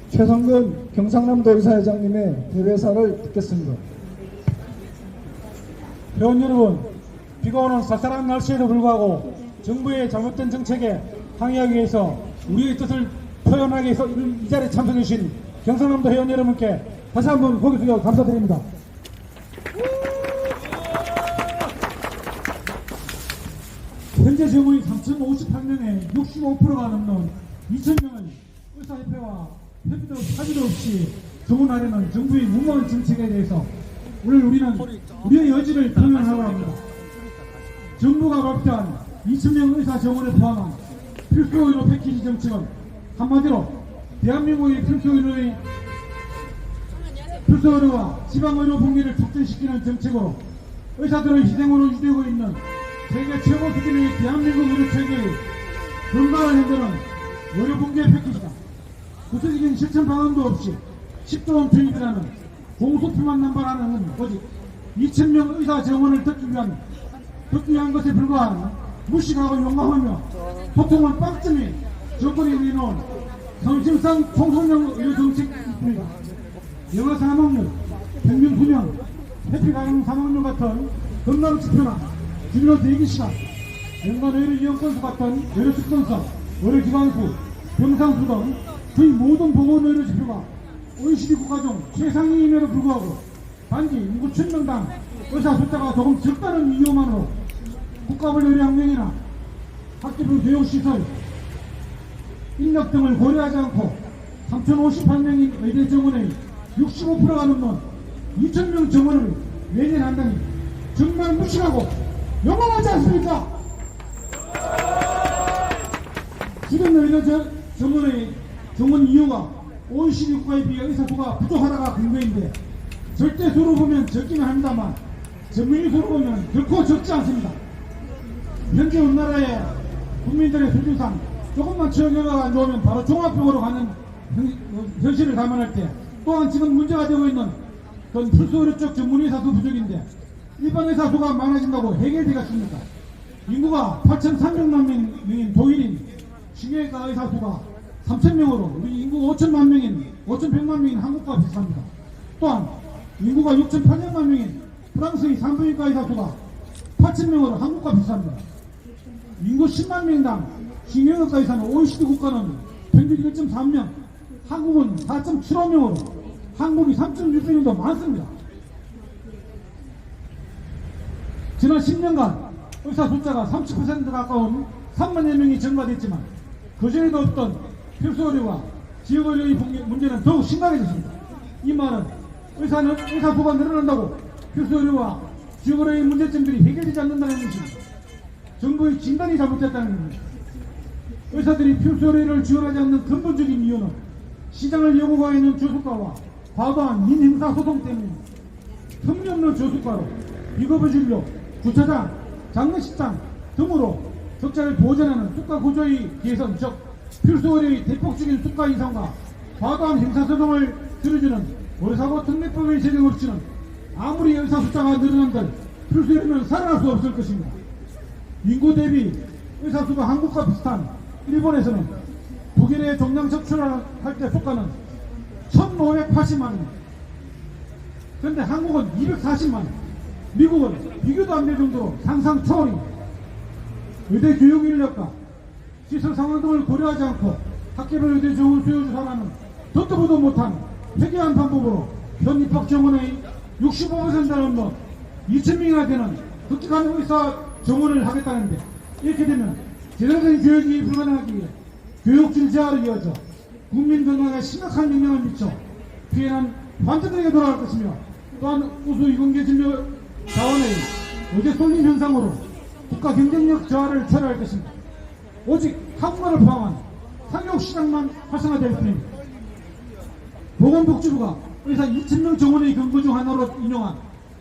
최성근 경상남도 의사회장님의 대회사를 듣겠습니다. 회원 여러분, 비가 오는 쌀쌀한 날씨에도 불구하고 정부의 잘못된 정책에 항의하기 위해서 우리의 뜻을 표현하기 위해서 이 자리에 참석해 주신 경상남도 회원 여러분께 다시 한번 고개 숙여 감사드립니다. 현재 정원이 3,058명에 65%가 넘는 2,000명의 의사협회와 협의도 사비도 없이 정원하려는 정부의 무모한 정책에 대해서 오늘 우리는 우리의 의지를 표명하고 합니다. 정부가 발표한 2,000명 의사 정원을 포함한 필수의료 패키지 정책은 한마디로 대한민국의 필수의료와 지방의료 분기를 촉진시키는 정책으로 의사들의 희생으로 유지되고 있는 세계 최고 수준의 대한민국 의료체계의 건강한 현재는 의료 분기의 패키지다. 구체적인 실천 방안도 없이 10조 원 투입이라는 공소표만 남발하는 오직 2,000명 의사 정원을 듣기 위한 것에 불과한 무식하고 용감하며 보통은 빵점이 정권이 내놓은 성심성 총성령 의료 정책입니다. 영아 사망률, 평균 수명, 해피 가정 사망률 같은 건강 지표나 진료 대기시간, 연간 의료 이용 건수 같은 의료 접근성, 의료기관 수, 병상 수 등 거의 모든 보건 의료 지표가 OECD 국가 중 최상위임에도 불구하고 단지 인구 1,000명당 의사 숫자가 조금 적다는 이유만으로 국가별 의료 학령이나 학교별 교육시설, 인력 등을 고려하지 않고 3,058명인 의대 정원의 65%가 넘는 2,000명 정원을 매년 한다니 정말 무식하고 영원하지 않습니까? 지금 의료 정원 이유가 OECD 국가에 비해 의사 수가 부족하다가 근거인데 절대수로 보면 적기는 합니다만 전밀수로 보면 결코 적지 않습니다. 현재 우리나라의 국민들의 수준상 조금만 치료 결과가 안 좋으면 바로 종합병원으로 가는 현실을 감안할 때 또한 지금 문제가 되고 있는 그건 필수의료 쪽 전문의사 수 부족인데 일반 의사 수가 많아진다고 해결되겠습니까? 인구가 8,300만 명인 독일인 신경외과 의사 수가 3,000명으로 우리 인구가 5,100만 명인 한국과 비슷합니다. 또한 인구가 6,800만 명인 프랑스의 산부인과 의사 수가 8,000명으로 한국과 비슷합니다. 인구 10만 명당 신경외과 의사는 OECD 국가는 평균 1.3명, 한국은 4.75명으로 한국이 3.6명도 많습니다. 지난 10년간 의사 숫자가 30% 가까운 3만여 명이 증가됐지만 그전에도 없던 필수의료와 지역의료의 문제는 더욱 심각해졌습니다. 이 말은 의사 수가 늘어난다고 필수의료와 지역의료의 문제점들이 해결되지 않는다는 것입니다. 정부의 진단이 잘못됐다는 겁니다. 의사들이 필수의료를 지원하지 않는 근본적인 이유는 시장을 요구하고 있는 저수가와 과도한 민행사 소송 때문입니다. 터무니없는 저수가로 비급여 진료, 주차장, 장례식장 등으로 적자를 보전하는 수가 구조의 개선, 즉 필수의료의 대폭적인 수가 인상과 과도한 행사소송을 들어주는 의료사고 특례법의 제정 없이는 아무리 의사 숫자가 늘어난들 필수의료는 살아날 수 없을 것입니다. 인구 대비 의사 수가 한국과 비슷한 일본에서는 독일의 종양 척추를 할 때 수가는 1,580만 원, 그런데 한국은 240만 원, 미국은 비교도 안 될 정도로 상상 초월입니다. 의대 교육 인력과 시설 상황 등을 고려하지 않고 학계별 의대 정원 수요 조사라는 듣도 보도 못한 회개한 방법으로 현 입학 정원의 65%를 넘는 2,000명이나 되는 극직한 의사 정원을 하겠다는데 이렇게 되면 제대로된 교육이 불가능하기에 교육질 제한을 이어져 국민 건강에 심각한 영향을 미쳐 피해는 환자들에게 돌아갈 것이며 또한 우수 이공계 진료 자원의 의대 쏠림 현상으로 국가 경쟁력 저하를 초래할 것입니다. 오직 한국말을 포함한 상용시장만 활성화될 뿐입니다. 보건복지부가 의사 2,000명 정원의 근거 중 하나로 인용한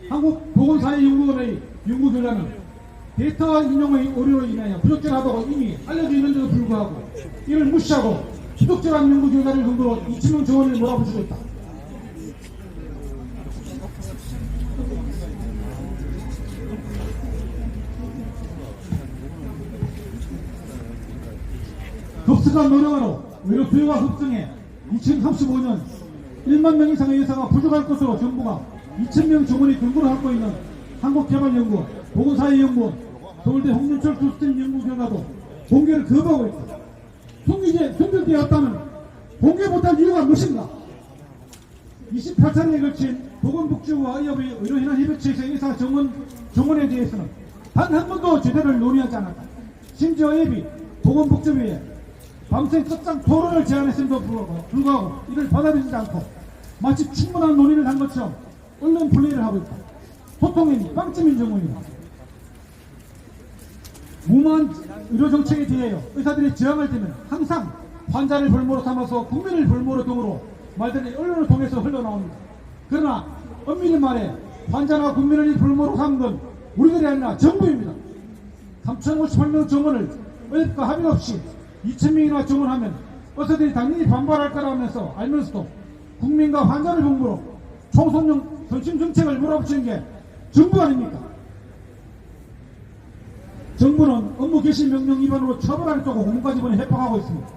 한국보건사회연구원의 연구 결과는 데이터 인용의 오류로 인하여 부적절하다고 이미 알려져 있는데도 불구하고 이를 무시하고 부적절한 연구 결과를 근거로 2,000명 정원을 몰아붙이고 있다. 급속한 노력으로 의료 수요가 급증해 2035년 1만 명 이상의 의사가 부족할 것으로 정부가 2,000명 정원이 근거로 갖고 있는 한국개발연구원, 보건사회연구원, 서울대 홍윤철 교수팀 연구 결과도 공개를 거부하고 있다. 송결되었다면 공개 못할 이유가 무엇인가? 28차례에 걸친 보건복지부와 의협의 의료인환협의체에서 의사 정원에 대해서는 단 한 번도 제대로 논의하지 않았다. 심지어 의협이 보건복지부에 밤새 끝장 토론을 제안했음에도 불구하고 이를 받아들이지 않고 마치 충분한 논의를 한 것처럼 언론 플레이를 하고 있다. 소통인 빵점인 정원이다. 무모한 의료정책에 대하여 의사들이 저항할 때는 항상 환자를 볼모로 삼아서 국민을 볼모로 등으로 말들이 언론을 통해서 흘러나옵니다. 그러나 엄밀히 말해 환자나 국민을 볼모로 삼은 건 우리들이 아니라 정부입니다. 3,058명 정원을 의협과 합의 없이 2,000명이나 정원하면 의사들이 당연히 반발할 거라면서 알면서도 국민과 환자를 볼모로 총선용 선심 정책을 몰아붙이는 게 정부 아닙니까? 정부는 업무 개시 명령 위반으로 처벌하겠다고 공문까지 보내 해방하고 있습니다.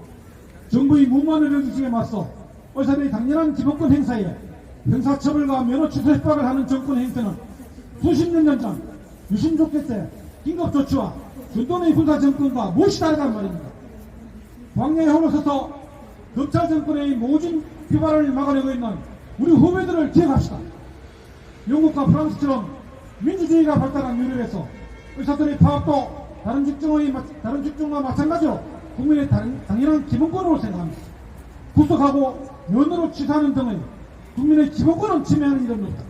정부의 무모한 의료정책에 맞서 의사들이 당연한 기본권 행사에 형사처벌과 면허 취소 협박을 하는 정권 행태는 수십 년 전 유신조계 때 긴급조치와 준돈의 군사정권과 무엇이 다르단 말입니다. 광야에 홀로서서 검찰 정권의 모진 비발을 막아내고 있는 우리 후배들을 기억합시다. 영국과 프랑스처럼 민주주의가 발달한 유럽에서 의사들의 파업도 다른 직종과 마찬가지로 국민의 당연한 기본권으로 생각합니다. 구속하고 면허로 취소하는 등의 국민의 기본권을 침해하는 일입니다.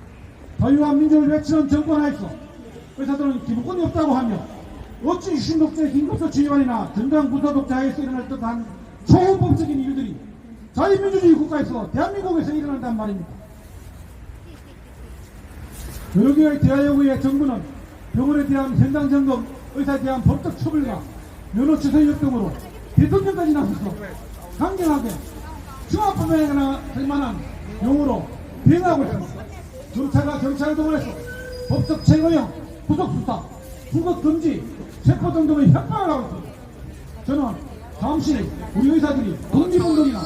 자유와 민주를 외치는 정권 하에서 의사들은 기본권이 없다고 하며 어찌 유신독재 긴급조치 위반이나 전당 군사독재 하에서 일어날 듯한 초헌법적인 일들이 자유민주주의 국가에서 대한민국에서 일어난단 말입니다. 여러 개의 대화요구에 정부는 병원에 대한 현장 점검, 의사에 대한 법적 처벌과 면허 취소 의혹 등으로 대통령까지 나서서 강경하게 중화법에나 할 만한 용어로 대응하고 있습니다. 검찰과 경찰을 동원해서 법적 제거형, 구속수사, 구속금지, 체포 등등의 협박을 하고 있습니다. 저는 잠시 우리 의사들이 독립운동이나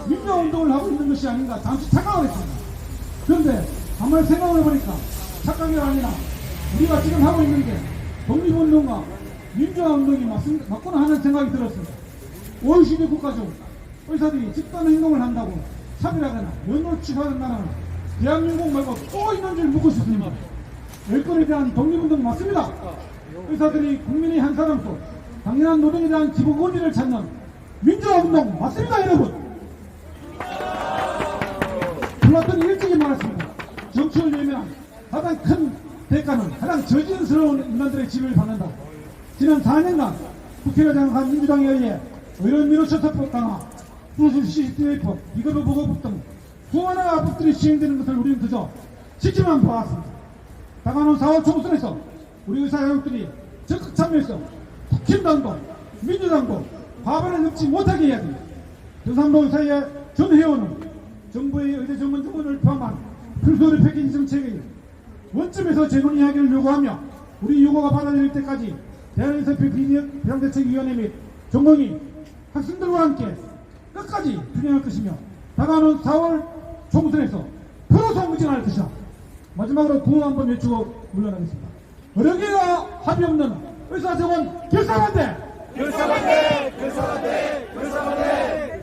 민주화운동을 하고 있는 것이 아닌가 잠시 착각을 했습니다. 그런데 가만히 생각을 해보니까 착각이 아니라 우리가 지금 하고 있는 게 독립운동과 민주화운동이 맞구나 하는 생각이 들었습니다. OECD 국가 중 의사들이 집단 행동을 한다고 차별하거나 면허 취소한다는 대한민국 말고 또 있는 줄 묻고 싶습니다. 여건에 대한 독립운동 맞습니다. 의사들이 국민의 한 사람도 당연한 노동에 대한 기본 권리를 찾는 민주화운동 맞습니다, 여러분. 플라톤이 일찍이 말했습니다. 정치를 위한 가장 큰 대가는 가장 저질스러운 인간들의 지위를 받는다. 지난 4년간 국회를 장악한 민주당에 의해 의료 민원처사법 강화, 수술 CCTV법, 비급여 보고법 등 수많은 법들이 시행되는 것을 우리는 그저 지켜만 봐왔습니다. 다가오는 4월 총선에서 우리 의사협들이 적극 참여해서 국힘당도 민주당도 과반을 넘지 못하게 해야 됩니다. 경상도 의사의 전 회원은 정부의 의대 전문 정원을 포함한 필수의료 패키지 정책의 원점에서 재논의하기를 요구하며 우리 요구가 받아들일 때까지 대한의사협회 비상대책위원회 및 전공이 학생들과 함께 끝까지 투쟁할 것이며 다가오는 4월 총선에서 표로 무진할 것이다. 마지막으로 구호 한번 외치고 물러나겠습니다. 여러 개가 합의 없는 의사정원 결사반대! 결사반대! 결사반대! 결사반대!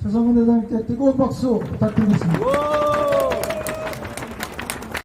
최성근 대장님께 뜨거운 박수 부탁드리겠습니다.